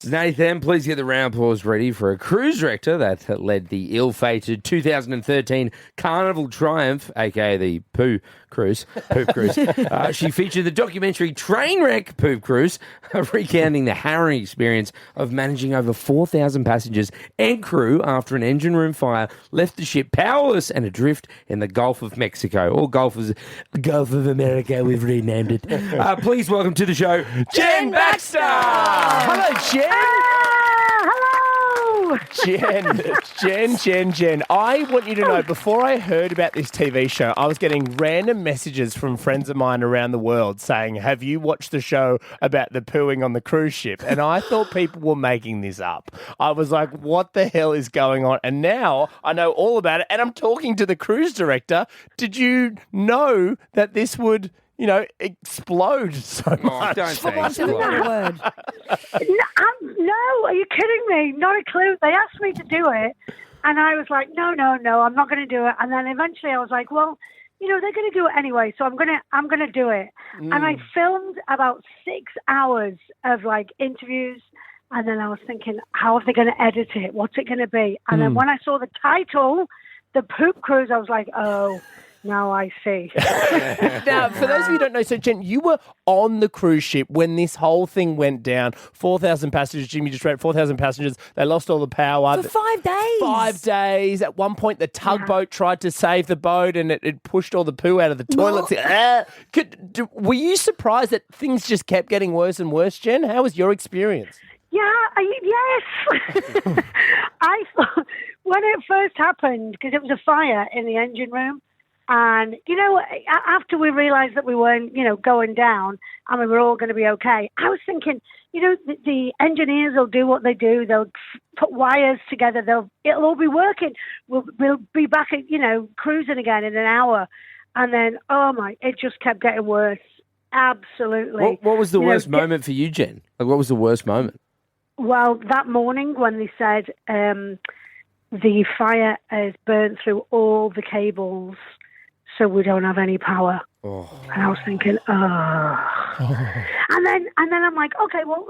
Nathan, please get the round applause ready for a cruise director that led the ill-fated 2013 Carnival Triumph, aka the Poop Cruise. She featured the documentary Trainwreck Poop Cruise, recounting the harrowing experience of managing over 4,000 passengers and crew after an engine room fire left the ship powerless and adrift in the Gulf of Mexico, or Gulf of America. We've renamed it. Please welcome to the show, Jen Baxter. Hello, Jen. Hello. Jen. I want you to know, before I heard about this TV show, I was getting random messages from friends of mine around the world saying, have you watched the show about the pooing on the cruise ship? And I thought people were making this up. I was like, what the hell is going on? And now I know all about it, and I'm talking to the cruise director. Did you know that this would, explode so much? Don't say word. No, are you kidding me? Not a clue. They asked me to do it, and I was like, no, I'm not going to do it. And then eventually I was like, well, they're going to do it anyway, so I'm going to do it. And I filmed about 6 hours of interviews, and then I was thinking, how are they going to edit it? What's it going to be? And then when I saw the title, The Poop Cruise, I was like, oh. Now I see. Now, for those of you who don't know, so Jen, you were on the cruise ship when this whole thing went down. 4,000 passengers. Jimmy just wrote 4,000 passengers. They lost all the power. For 5 days. 5 days. At one point, the tugboat tried to save the boat and it pushed all the poo out of the toilets. Were you surprised that things just kept getting worse and worse, Jen? How was your experience? Yeah, yes. I thought when it first happened, because it was a fire in the engine room, and, after we realised that we weren't, going down and we were all going to be okay, I was thinking, the engineers will do what they do. They'll put wires together. It'll all be working. We'll be back at, cruising again in an hour. And then, it just kept getting worse. Absolutely. What was the worst moment for you, Jen? What was the worst moment? Well, that morning when they said the fire has burnt through all the cables, so we don't have any power. Oh. And I was thinking, And then I'm like, okay, well,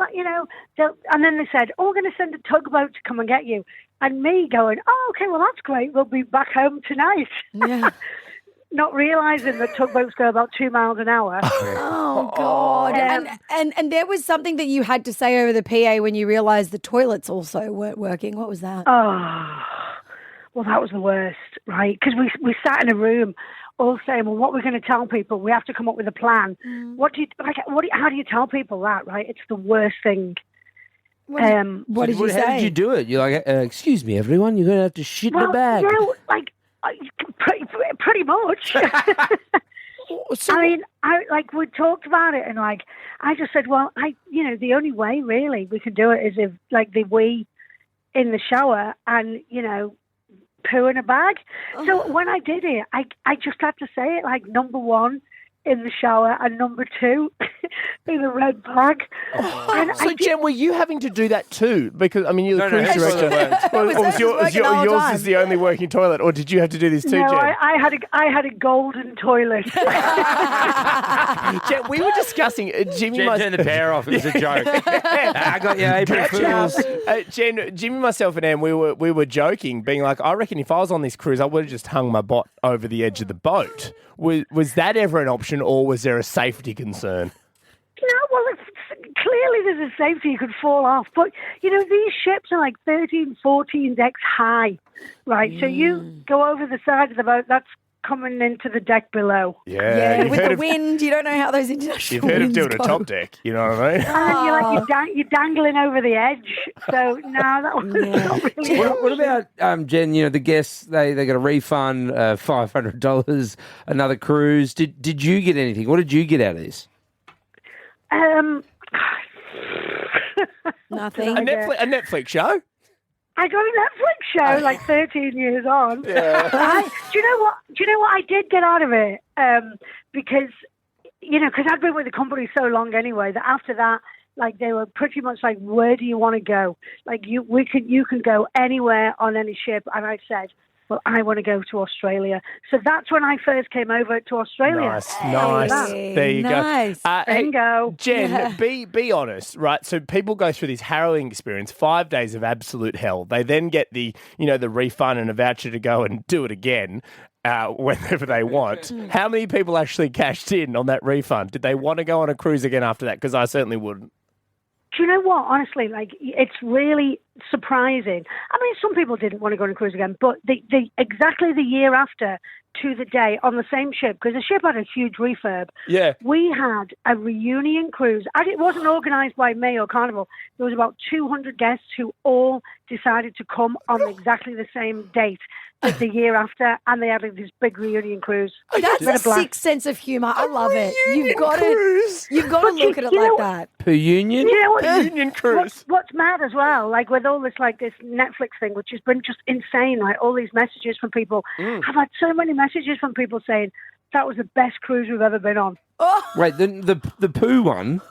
and then they said, we're going to send a tugboat to come and get you. And me going, okay, well, that's great. We'll be back home tonight. Yeah. Not realising that tugboats go about 2 miles an hour. Oh, God. And there was something that you had to say over the PA when you realised the toilets also weren't working. What was that? Oh, well, that was the worst, right? Because we sat in a room all saying, well, what we're going to tell people, we have to come up with a plan. How do you tell people that, right? It's the worst thing. What did you say? How did you do it? You're like, excuse me, everyone, you're going to have to shit in the bag. Pretty much. We talked about it, and I just said, well, the only way really we can do it is if the wee in the shower and poo in a bag. So when I did it, I just had to say it number one in the shower and number two in a red bag. So Jen, were you having to do that too? Because you're the cruise director. Yours is the only working toilet, or did you have to do this too, no, Jen? I had a golden toilet. Jen, we were discussing Jimmy. Jen turned the power off. It was a joke. I got you, April Fools. Jen, Jimmy, myself, and Anne, we were joking, being like, I reckon if I was on this cruise, I would have just hung my bot over the edge of the boat. Was that ever an option, or was there a safety concern? No, well, clearly there's a safety you could fall off. But, these ships are 13, 14 decks high, right? So you go over the side of the boat, that's coming into the deck below. Yeah, with the wind, you don't know how those international You've heard of doing go. a top deck, you know what I mean? And you're dangling over the edge. So, no, that was not really What about, Jen, the guests, they got a refund, $500, another cruise. Did you get anything? What did you get out of this? Nothing. A Netflix show? I got a Netflix show 13 years on. Yeah. Do you know what I did get out of it? Because I'd been with the company so long anyway that after that, they were pretty much where do you want to go? You can go anywhere on any ship. And I said, well, I want to go to Australia. So that's when I first came over to Australia. Nice. There you go. Bingo. Jen, be honest, right? So people go through this harrowing experience, 5 days of absolute hell. They then get the refund and a voucher to go and do it again. Whenever they want. How many people actually cashed in on that refund? Did they want to go on a cruise again after that? Because I certainly wouldn't. Do you know what? Honestly, it's really surprising. I mean, some people didn't want to go on a cruise again, but exactly the year after, to the day, on the same ship, because the ship had a huge refurb. Yeah. We had a reunion cruise, and it wasn't organised by May or Carnival. There was about 200 guests who all decided to come on exactly the same date as the year after, and they had this big reunion cruise. That's a sick sense of humour. I love it. You've got to look at it like that. Per union? You know what? Reunion cruise. What's mad as well, with all this this Netflix thing, which has been just insane, all these messages from people. I've had so many messages from people saying that was the best cruise we've ever been on. Oh. Wait, the poo one?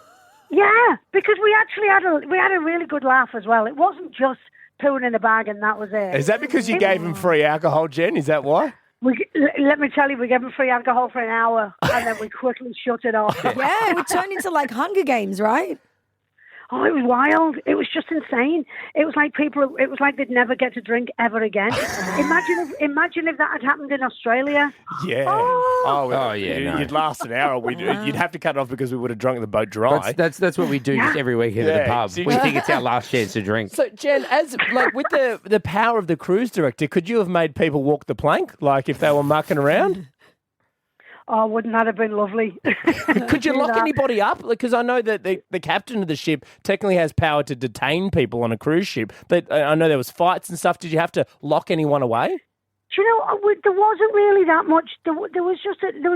Yeah, because we actually had a really good laugh as well. It wasn't just pooing in a bag and that was it. Is that because you gave him free alcohol, Jen? Is that why? Let me tell you, we gave him free alcohol for an hour and then we quickly shut it off. Yeah, it turned into Hunger Games, right? Oh, it was wild. It was just insane. It was like they'd never get to drink ever again. Imagine if that had happened in Australia. Yeah. Oh, yeah. No. You'd last an hour. You'd have to cut it off because we would have drunk the boat dry. That's what we do just every weekend at the pub. So we think it's our last chance to drink. So, Jen, as with the power of the cruise director, could you have made people walk the plank, if they were mucking around? Oh, wouldn't that have been lovely? Could you lock anybody up? Because I know that the captain of the ship technically has power to detain people on a cruise ship. But I know there was fights and stuff. Did you have to lock anyone away? Do you know, there wasn't really that much. There was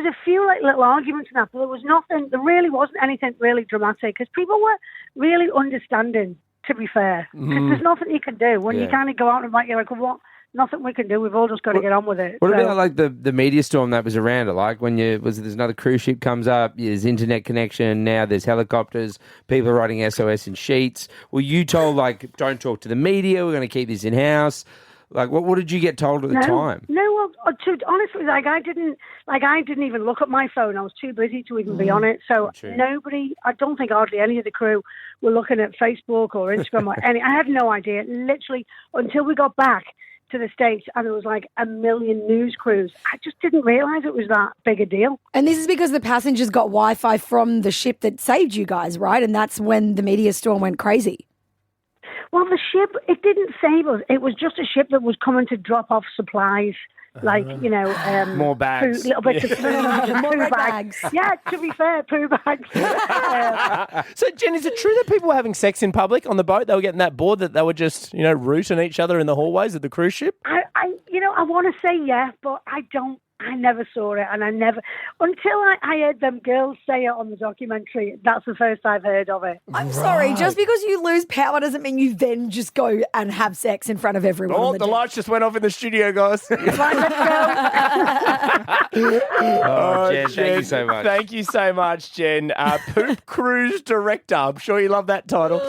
a few little arguments and that, but there was nothing. There really wasn't anything really dramatic because people were really understanding. To be fair, because there's nothing you can do when you kind of go out and you're like, well, what? Nothing we can do. We've all just got to get on with it. What about the media storm that was around it? When there's another cruise ship comes up, there's internet connection, now there's helicopters, people are writing SOS in sheets. Were you told don't talk to the media, we're going to keep this in house? What did you get told at the time? No, honestly, I didn't even look at my phone. I was too busy to even be on it. So nobody, I don't think hardly any of the crew were looking at Facebook or Instagram or any. I had no idea. Literally until we got back to the States and there was a million news crews. I just didn't realise it was that big a deal. And this is because the passengers got Wi-Fi from the ship that saved you guys, right? And that's when the media storm went crazy. Well, the ship, it didn't save us. It was just a ship that was coming to drop off supplies. More bags. Food, little bits of food. More poo red bags. bags. Yeah, to be fair, poo bags. So, Jen, is it true that people were having sex in public on the boat? They were getting that bored that they were just, rooting each other in the hallways of the cruise ship? I want to say yeah, but I don't. I never saw it, and until I heard them girls say it on the documentary, that's the first I've heard of it. I'm sorry, just because you lose power doesn't mean you then just go and have sex in front of everyone. Oh, the lights just went off in the studio, guys. Right, let's go. Jen, thank you so much. Thank you so much, Jen. Poop Cruise Director. I'm sure you love that title.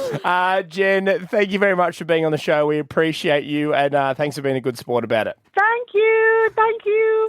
Jen, thank you very much for being on the show. We appreciate you, and thanks for being a good sport about it. Thank you.